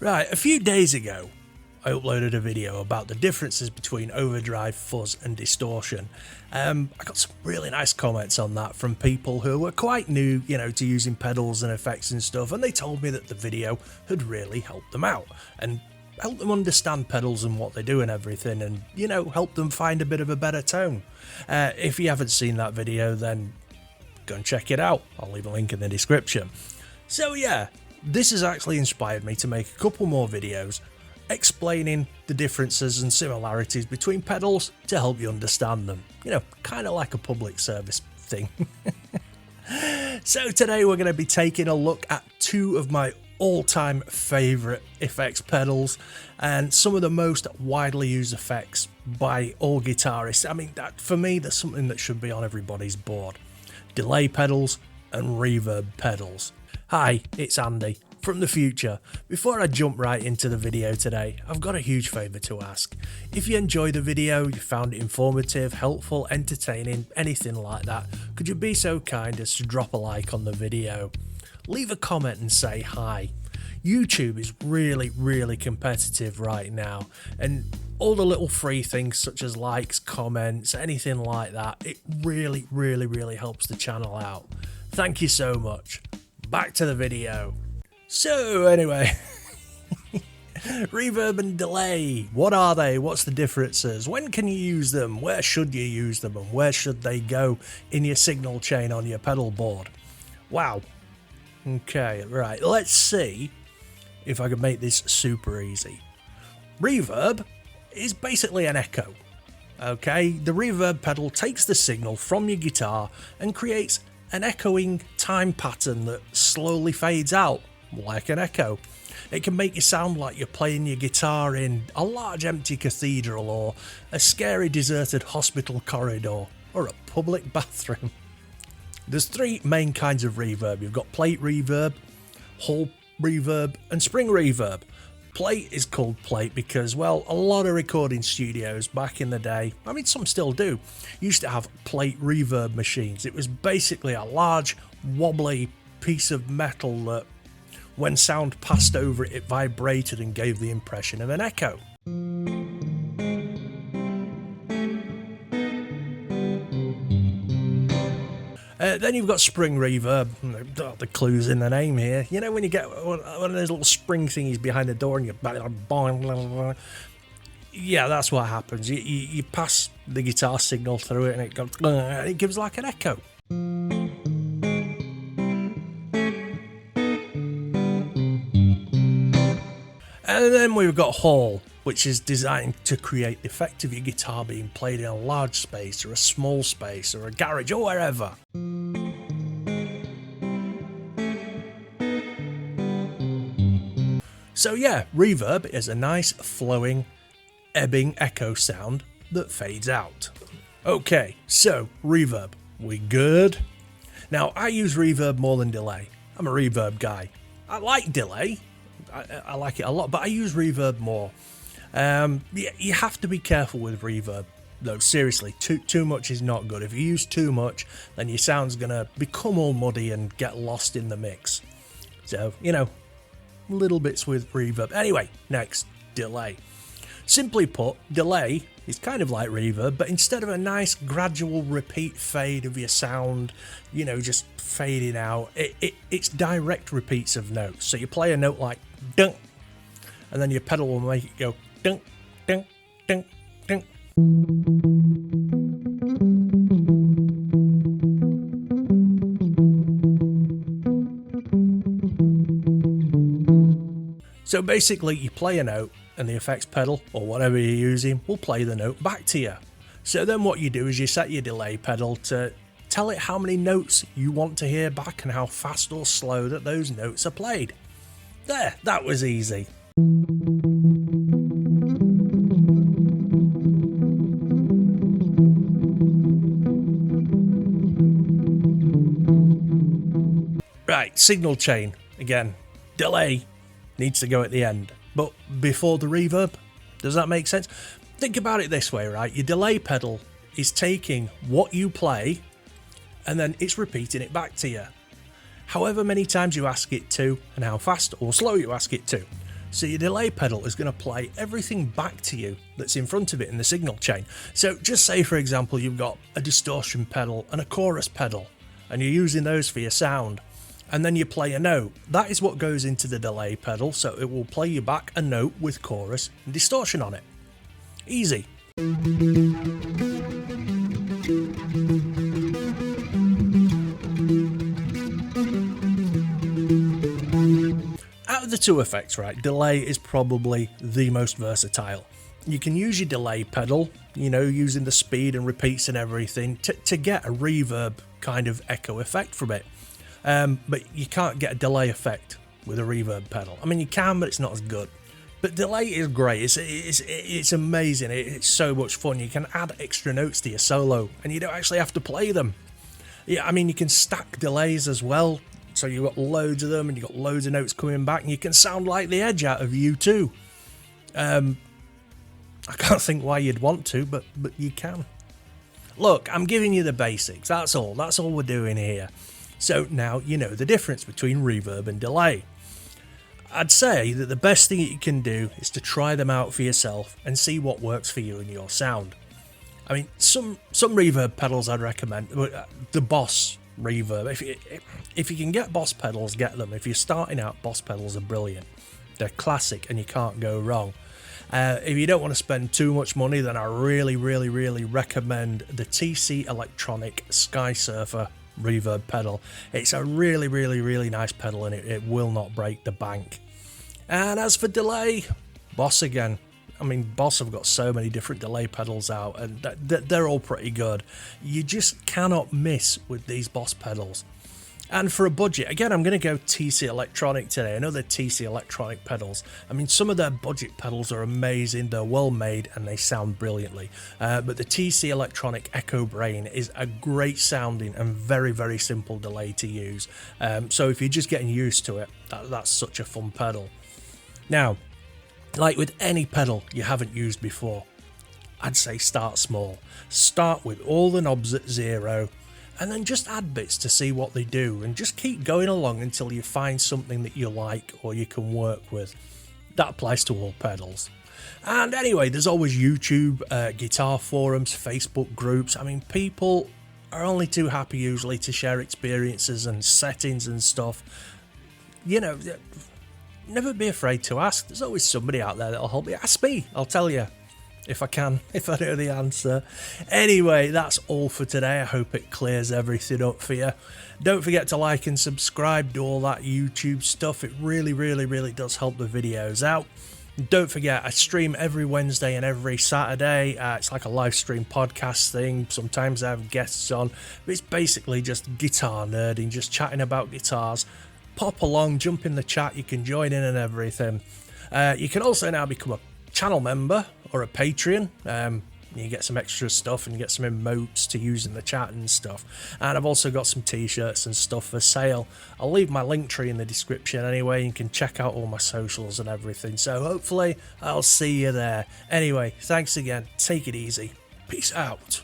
Right, a few days ago, I uploaded a video about the differences between overdrive, fuzz and distortion. I got some really nice comments on that from people who were quite new, to using pedals and effects and stuff, and they told me that the video had really helped them out and helped them understand pedals and what they do and everything, and, help them find a bit of a better tone. If you haven't seen that video, then go and check it out. I'll leave a link in the description. So yeah, this has actually inspired me to make a couple more videos explaining the differences and similarities between pedals to help you understand them. Kind of like a public service thing. So today we're going to be taking a look at two of my all-time favourite effects pedals and some of the most widely used effects by all guitarists. I mean, for me, there's something that should be on everybody's board. Delay pedals and reverb pedals. Hi, it's Andy from the future. Before I jump right into the video today, I've got a huge favour to ask. If you enjoyed the video, you found it informative, helpful, entertaining, anything like that, could you be so kind as to drop a like on the video? Leave a comment and say hi. YouTube is really competitive right now, and all the little free things such as likes, comments, anything like that, it really helps the channel out. Thank you so much. Back to the video. So anyway, reverb and delay, what are they? What's the differences? When can you use them? Where should you use them? And where should they go in your signal chain on your pedal board? Wow. Okay, right, let's see if I can make this super easy. Reverb is basically an echo. Okay, the reverb pedal takes the signal from your guitar and creates an echoing time pattern that slowly fades out like an echo. It can make you sound like you're playing your guitar in a large empty cathedral or a scary deserted hospital corridor or a public bathroom. There's three main kinds of reverb. You've got plate reverb, hall reverb and spring reverb. Plate is called plate because, well, a lot of recording studios back in the day, I mean some still do, used to have plate reverb machines. It was basically a large wobbly piece of metal that when sound passed over it, it vibrated and gave the impression of an echo. Then you've got spring reverb. The clue's in the name here. You know when you get one of those little spring thingies behind the door and you... Yeah, that's what happens. You pass the guitar signal through it and it goes... and it gives like an echo. And then we've got hall, which is designed to create the effect of your guitar being played in a large space or a small space or a garage or wherever. So yeah, reverb is a nice flowing, ebbing echo sound that fades out. Okay, so reverb, we good? Now I use reverb more than delay. I'm a reverb guy. I like delay. I like it a lot, but I use reverb more. You have to be careful with reverb, though. Seriously, too much is not good. If you use too much, then your sound's gonna become all muddy and get lost in the mix. So, little bits with reverb. Anyway, next, delay. Simply put, delay is kind of like reverb, but instead of a nice gradual repeat fade of your sound, just fading out, it's direct repeats of notes. So you play a note like dunk, and then your pedal will make it go dunk, dunk, dunk, dunk. So basically you play a note and the effects pedal or whatever you're using will play the note back to you. So then what you do is you set your delay pedal to tell it how many notes you want to hear back and how fast or slow that those notes are played. There, that was easy. Right, signal chain. Again, delay needs to go at the end, but before the reverb. Does that make sense? Think about it this way, right? Your delay pedal is taking what you play and then it's repeating it back to you, however many times you ask it to and how fast or slow you ask it to. So your delay pedal is going to play everything back to you that's in front of it in the signal chain. So just say, for example, you've got a distortion pedal and a chorus pedal, and you're using those for your sound, and then you play a note. That is what goes into the delay pedal, so it will play you back a note with chorus and distortion on it. Easy. Out of the two effects, right, delay is probably the most versatile. You can use your delay pedal, you know, using the speed and repeats and everything to get a reverb kind of echo effect from it. But you can't get a delay effect with a reverb pedal. I mean, you can, but it's not as good. But delay is great. It's amazing. It's so much fun. You can add extra notes to your solo, and you don't actually have to play them. Yeah, I mean, you can stack delays as well. So you've got loads of them, and you've got loads of notes coming back, and you can sound like the Edge out of U2. I can't think why you'd want to, but you can. Look, I'm giving you the basics. That's all. That's all we're doing here. So now you know the difference between reverb and delay. I'd say that the best thing you can do is to try them out for yourself and see what works for you and your sound. I mean, some reverb pedals I'd recommend. The Boss reverb. If you can get Boss pedals, get them. If you're starting out, Boss pedals are brilliant. They're classic and you can't go wrong. If you don't want to spend too much money, then I really recommend the TC Electronic Sky Surfer reverb pedal. It's a really nice pedal, and it will not break the bank. And as for delay, Boss again. I mean, Boss have got so many different delay pedals out, and they're all pretty good. You just cannot miss with these Boss pedals. And for a budget, again, I'm going to go TC Electronic today. Another TC Electronic pedals. I mean, some of their budget pedals are amazing. They're well made and they sound brilliantly. But the TC Electronic Echo Brain is a great sounding and very simple delay to use. So if you're just getting used to it, that's such a fun pedal. Now, like with any pedal you haven't used before, I'd say start small. Start with all the knobs at 0. And then just add bits to see what they do, and just keep going along until you find something that you like or you can work with. That applies to all pedals. And anyway, there's always YouTube, guitar forums, Facebook groups. I mean, people are only too happy usually to share experiences and settings and stuff. You know, never be afraid to ask. There's always somebody out there that'll help you. Ask me, I'll tell you. If I can, if I know the answer. Anyway, that's all for today. I hope it clears everything up for you. Don't forget to like and subscribe, do all that YouTube stuff. It really does help the videos out. Don't forget, I stream every Wednesday and every Saturday. It's like a live stream podcast thing. Sometimes I have guests on, but it's basically just guitar nerding, just chatting about guitars. Pop along, jump in the chat, you can join in and everything. You can also now become a channel member or a Patreon. You get some extra stuff and you get some emotes to use in the chat and stuff. And I've also got some t-shirts and stuff for sale. I'll leave my link tree in the description anyway. You can check out all my socials and everything. So hopefully I'll see you there. Anyway, thanks again. Take it easy. Peace out.